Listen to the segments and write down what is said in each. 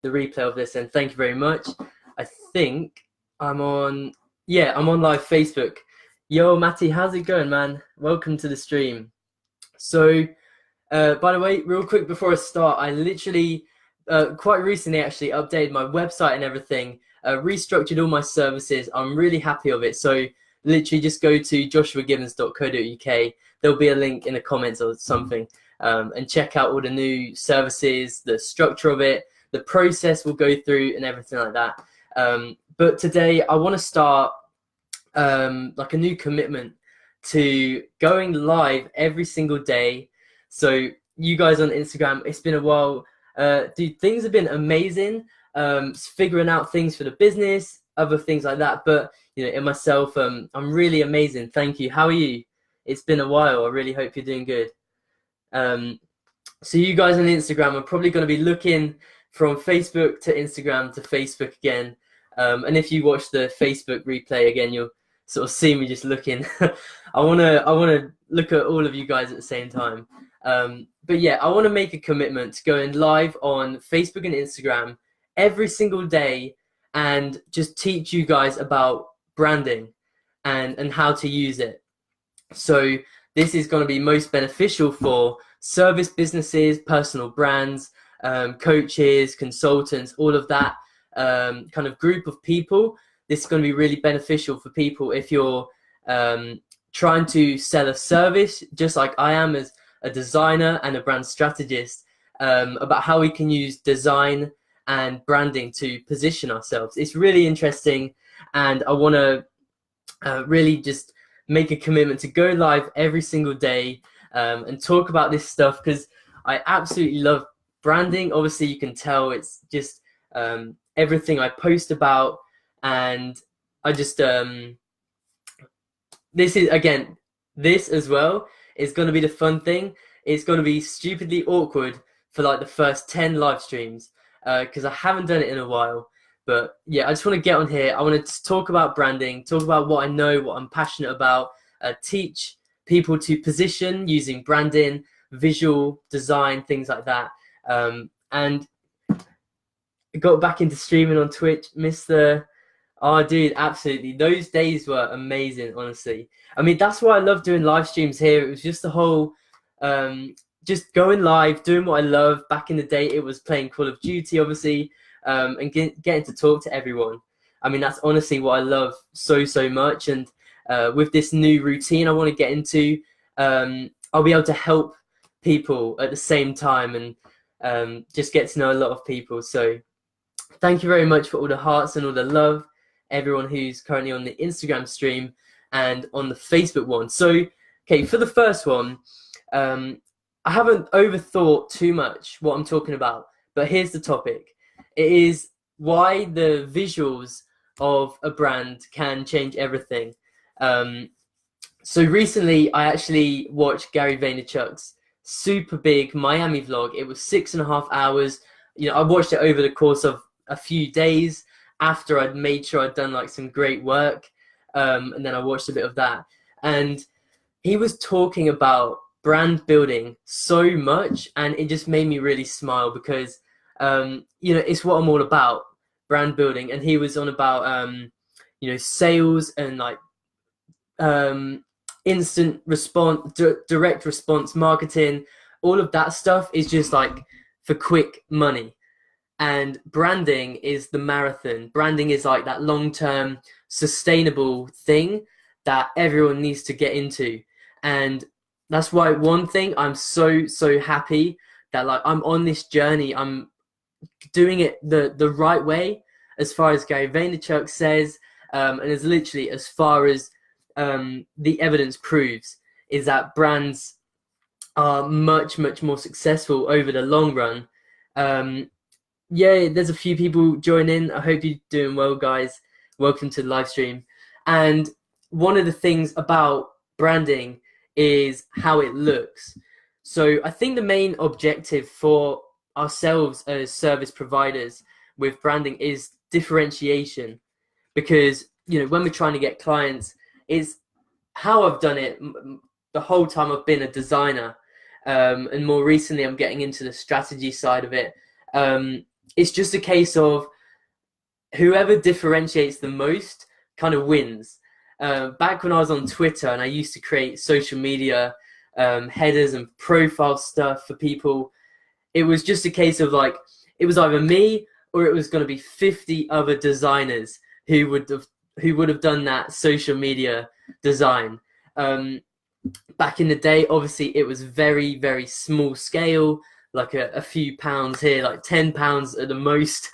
the replay of this, and thank you very much. I think I'm on, yeah, I'm on live Facebook. Yo, Matty, how's it going, man? Welcome to the stream. So, by the way, real quick before I start, I literally, quite recently actually updated my website and everything, restructured all my services. I'm really happy of it. So literally just go to joshuagibbons.co.uk. There'll be a link in the comments or something, and check out all the new services, the structure of it, the process we'll go through and everything like that. But today I want to start like a new commitment to going live every single day. So you guys on Instagram, it's been a while. Dude, things have been amazing. Figuring out things for the business, other things like that. But you know, in myself, I'm really amazing. Thank you. How are you? It's been a while. I really hope you're doing good. So you guys on Instagram are probably going to be looking from Facebook to Instagram to Facebook again. And if you watch the Facebook replay again, you'll sort of see me just looking. I wanna look at all of you guys at the same time. But yeah, I want to make a commitment to going live on Facebook and Instagram every single day and just teach you guys about branding and how to use it. So this is going to be most beneficial for service businesses, personal brands, coaches, consultants, all of that kind of group of people. This is going to be really beneficial for people if you're trying to sell a service, just like I am as a designer and a brand strategist, about how we can use design and branding to position ourselves. It's really interesting, and I want to really just make a commitment to go live every single day and talk about this stuff, because I absolutely love branding. Obviously, you can tell it's just everything I post about, and I just this is, again, this as well is going to be the fun thing. It's going to be stupidly awkward for like the first 10 live streams because I haven't done it in a while. But yeah, I just want to get on here. I want to talk about branding, talk about what I know, what I'm passionate about, teach people to position using branding, visual design, things like that. And I got back into streaming on Twitch, Oh, dude, absolutely. Those days were amazing, honestly. I mean, that's why I love doing live streams here. It was just the whole, just going live, doing what I love. Back in the day, it was playing Call of Duty, obviously, and getting to talk to everyone. I mean, that's honestly what I love so, so much. And with this new routine I want to get into, I'll be able to help people at the same time and just get to know a lot of people. So thank you very much for all the hearts and all the love, everyone who's currently on the Instagram stream and on the Facebook one. So, okay, for the first one, I haven't overthought too much what I'm talking about, but here's the topic. It is why the visuals of a brand can change everything. So recently, I actually watched Gary Vaynerchuk's super big Miami vlog. It was 6.5 hours. You know, I watched it over the course of a few days after I'd made sure I'd done like some great work, and then I watched a bit of that, and he was talking about brand building so much, and it just made me really smile because you know, it's what I'm all about, brand building. And he was on about you know, sales and like instant response, direct response marketing. All of that stuff is just like for quick money. And branding is the marathon. Branding is like that long-term sustainable thing that everyone needs to get into. And that's why one thing I'm so, so happy that like I'm on this journey. I'm doing it the right way, as far as Gary Vaynerchuk says, and as literally as far as the evidence proves, is that brands are much, much more successful over the long run. Yeah, there's a few people joining. I hope you're doing well, guys. Welcome to the live stream. And one of the things about branding is how it looks. So I think the main objective for ourselves as service providers with branding is differentiation, because you know, when we're trying to get clients, is how I've done it the whole time I've been a designer, and more recently I'm getting into the strategy side of it. it's just a case of whoever differentiates the most kind of wins. Back when I was on Twitter and I used to create social media headers and profile stuff for people, it was just a case of like, it was either me or it was going to be 50 other designers who would have done that social media design. Back in the day, obviously it was very, very small scale, like a few pounds here, like £10 at the most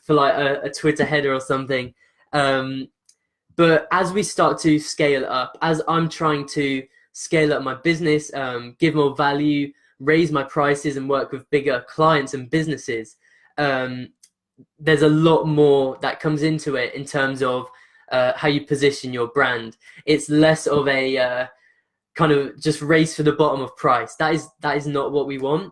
for like a Twitter header or something. But as we start to scale up, as I'm trying to scale up my business, give more value, raise my prices and work with bigger clients and businesses, there's a lot more that comes into it in terms of how you position your brand. It's less of a kind of just race for the bottom of price. That is not what we want.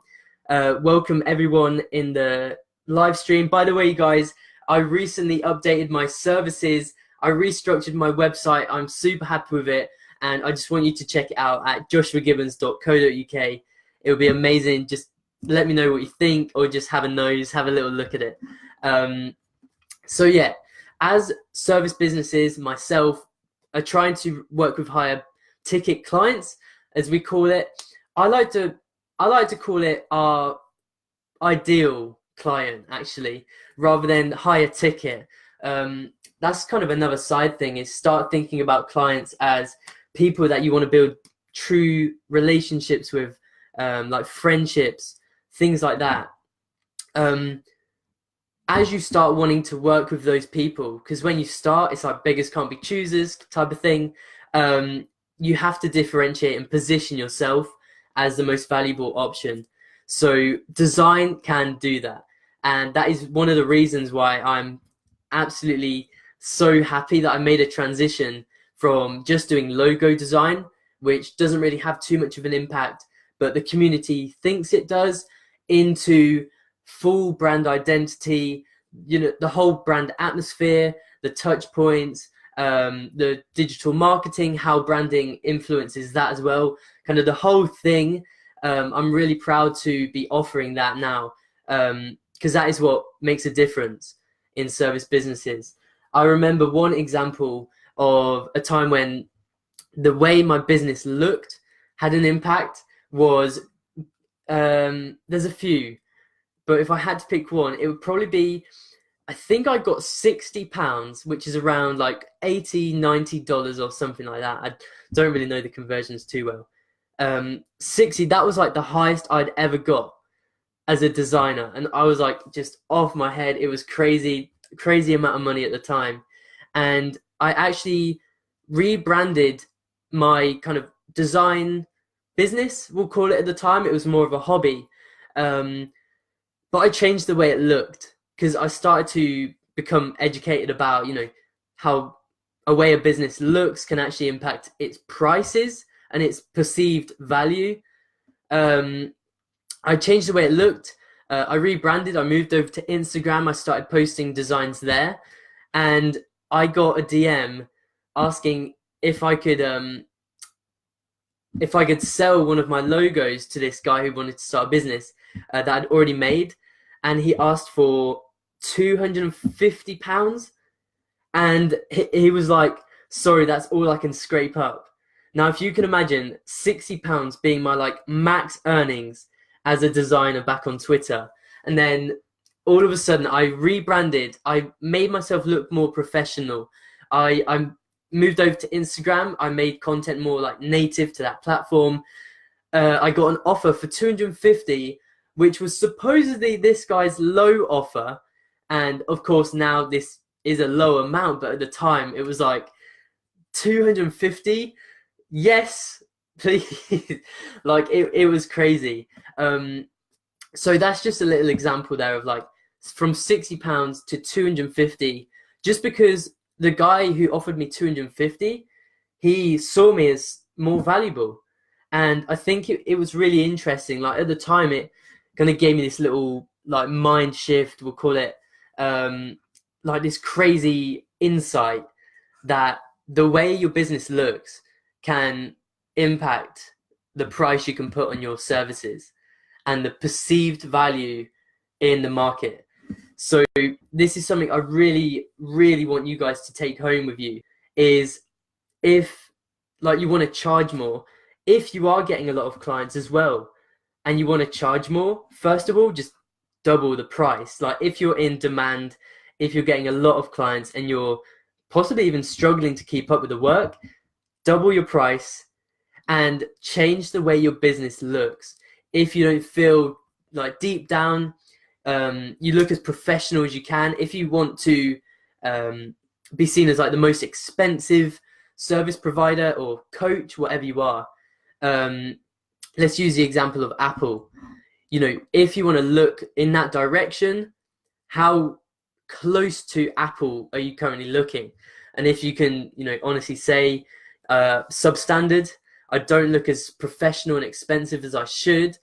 Welcome everyone in the live stream. By the way, guys, I recently updated my services. I restructured my website. I'm super happy with it, and I just want you to check it out at joshuagibbons.co.uk. It would be amazing. Just let me know what you think, or just have a little look at it. So yeah, as service businesses, myself, are trying to work with higher ticket clients, as we call it. I like to call it our ideal client, actually, rather than higher ticket. That's kind of another side thing, is start thinking about clients as people that you want to build true relationships with, like friendships, things like that. As you start wanting to work with those people, because when you start, it's like beggars can't be choosers type of thing. You have to differentiate and position yourself as the most valuable option. So design can do that. And that is one of the reasons why I'm absolutely so happy that I made a transition from just doing logo design, which doesn't really have too much of an impact, but the community thinks it does, into full brand identity, the whole brand atmosphere, the touch points, the digital marketing, how branding influences that as well, kind of the whole thing. I'm really proud to be offering that now, because that is what makes a difference in service businesses. I remember one example of a time when the way my business looked had an impact was, there's a few, but if I had to pick one, it would probably be, I think I got £60, which is around like $80-90 or something like that. I don't really know the conversions too well. 60, that was like the highest I'd ever got as a designer, and I was like just off my head. It was crazy amount of money at the time, and I actually rebranded my kind of design business, we'll call it. At the time it was more of a hobby, but I changed the way it looked, because I started to become educated about how a way a business looks can actually impact its prices and its perceived value. I changed the way it looked. I rebranded. I moved over to Instagram. I started posting designs there, and I got a DM asking if I could sell one of my logos to this guy who wanted to start a business that I'd already made, and he asked for £250, and he was like, "Sorry, that's all I can scrape up." Now, if you can imagine £60 being my like max earnings as a designer back on Twitter, and then all of a sudden I rebranded, I made myself look more professional. I moved over to Instagram. I made content more like native to that platform. I got an offer for $250, which was supposedly this guy's low offer, and of course now this is a low amount, but at the time it was like $250. Yes, please. Like it was crazy. So that's just a little example there of like from £60 to $250, just because the guy who offered me $250, he saw me as more valuable. And I think it was really interesting. Like at the time, it kind of gave me this little like mind shift, we'll call it, like this crazy insight that the way your business looks can impact the price you can put on your services and the perceived value in the market. So this is something I really, really want you guys to take home with you, is if like you want to charge more, if you are getting a lot of clients as well and you want to charge more, first of all, just double the price. Like if you're in demand, if you're getting a lot of clients and you're possibly even struggling to keep up with the work, double your price and change the way your business looks. If you don't feel like deep down, you look as professional as you can. If you want to be seen as like the most expensive service provider or coach, whatever you are, let's use the example of Apple. You know, if you want to look in that direction, how close to Apple are you currently looking? And if you can, you know, honestly say substandard, I don't look as professional and expensive as I should,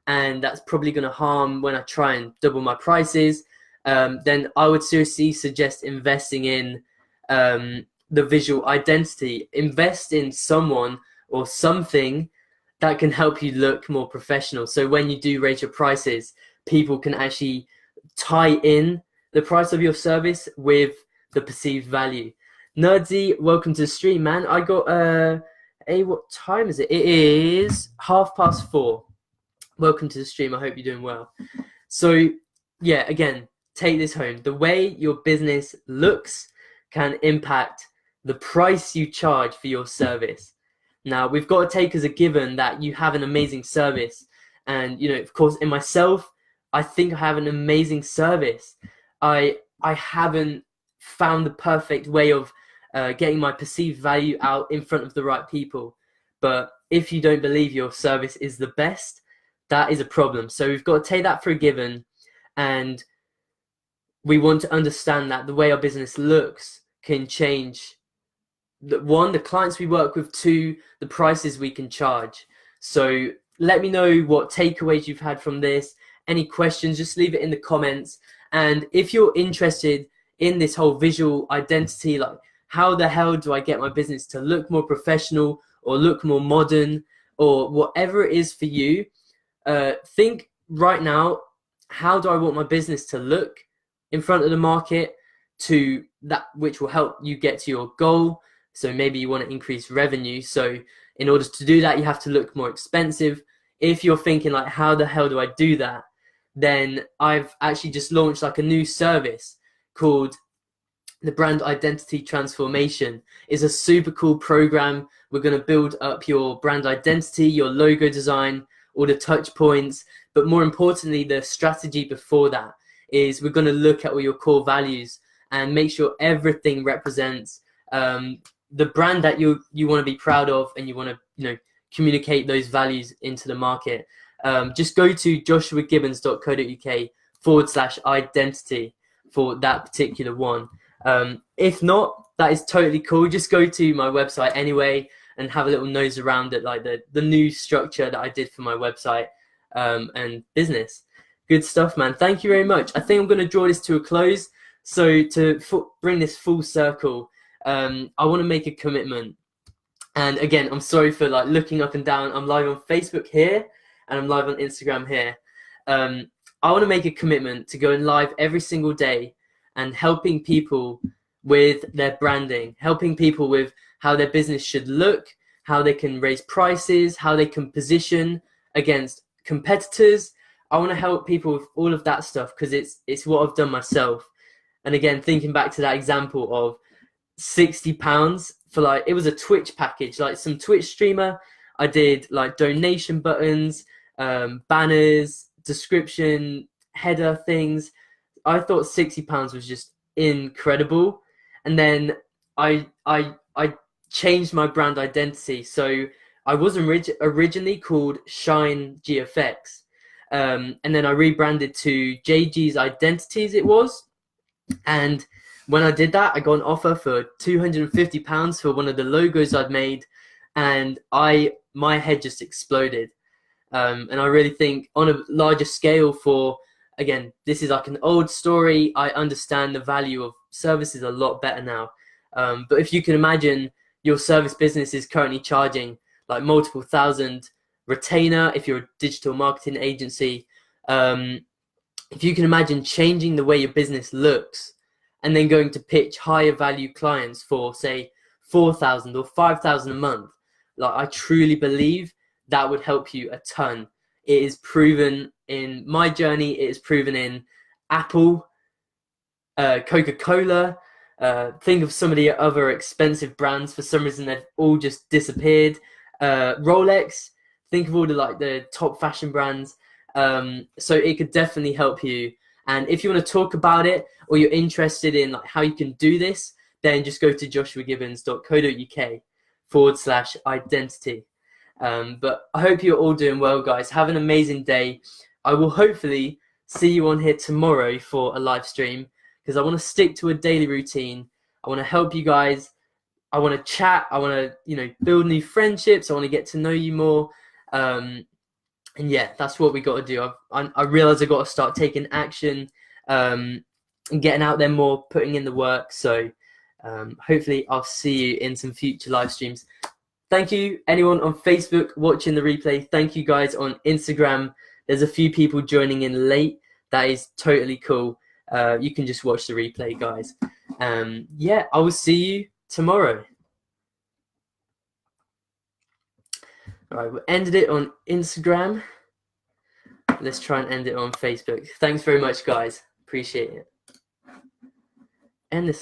and that's probably going to harm when I try and double my prices, then I would seriously suggest investing in the visual identity. Invest in someone or something that can help you look more professional. So when you do raise your prices, people can actually tie in the price of your service with the perceived value. Nerdsy, welcome to the stream, man. I got what time is it? It is 4:30. Welcome to the stream. I hope you're doing well. So yeah, again, take this home. The way your business looks can impact the price you charge for your service. Now, we've got to take as a given that you have an amazing service. And, you know, of course, in myself, I think I have an amazing service. I haven't found the perfect way of getting my perceived value out in front of the right people. But if you don't believe your service is the best, that is a problem. So we've got to take that for a given. And we want to understand that the way our business looks can change. One, the clients we work with, two, the prices we can charge. So let me know what takeaways you've had from this. Any questions, just leave it in the comments. And if you're interested in this whole visual identity, like how the hell do I get my business to look more professional or look more modern or whatever it is for you, think right now, how do I want my business to look in front of the market, to that which will help you get to your goal. So maybe you want to increase revenue. So in order to do that, you have to look more expensive. If you're thinking like, how the hell do I do that? Then I've actually just launched like a new service called the Brand Identity Transformation. It's a super cool program. We're going to build up your brand identity, your logo design, all the touch points. But more importantly, the strategy before that is we're going to look at all your core values and make sure everything represents the brand that you want to be proud of, and you want to, you know, communicate those values into the market. Just go to joshuagibbons.co.uk/identity for that particular one. If not, that is totally cool. Just go to my website anyway and have a little nose around it, like the new structure that I did for my website and business. Good stuff, man. Thank you very much. I think I'm going to draw this to a close. So to bring this full circle, I want to make a commitment. And again, I'm sorry for like looking up and down. I'm live on Facebook here and I'm live on Instagram here. I want to make a commitment to going live every single day and helping people with their branding, helping people with how their business should look, how they can raise prices, how they can position against competitors. I want to help people with all of that stuff because it's what I've done myself. And again, thinking back to that example of £60 for like, it was a Twitch package, like some Twitch streamer. I did like donation buttons, banners, description, header things. I thought £60 was just incredible. And then I changed my brand identity. So I was originally called Shine GFX. And then I rebranded to JG's Identities it was. And when I did that, I got an offer for £250 for one of the logos I'd made. And my head just exploded. And I really think on a larger scale again, this is like an old story. I understand the value of services a lot better now. But if you can imagine your service business is currently charging like multiple thousand retainer if you're a digital marketing agency, if you can imagine changing the way your business looks and then going to pitch higher value clients for, say, 4,000 or 5,000 a month, like, I truly believe that would help you a ton. It is proven in my journey. It is proven in Apple, Coca-Cola. Think of some of the other expensive brands. For some reason, they've all just disappeared. Rolex. Think of all the top fashion brands. So it could definitely help you. And if you want to talk about it, or you're interested in like how you can do this, then just go to joshuagibbons.co.uk/identity. But I hope you're all doing well, guys. Have an amazing day. I will hopefully see you on here tomorrow for a live stream, because I want to stick to a daily routine. I want to help you guys. I want to chat. I want to, build new friendships. I want to get to know you more. And yeah, that's what we got to do. I realize I got to start taking action, and getting out there more, putting in the work. So hopefully I'll see you in some future live streams. Thank you, anyone on Facebook watching the replay. Thank you guys on Instagram. There's a few people joining in late. That is totally cool. You can just watch the replay, guys. Yeah, I will see you tomorrow. All right, we ended it on Instagram. Let's try and end it on Facebook. Thanks very much, guys. Appreciate it. End this.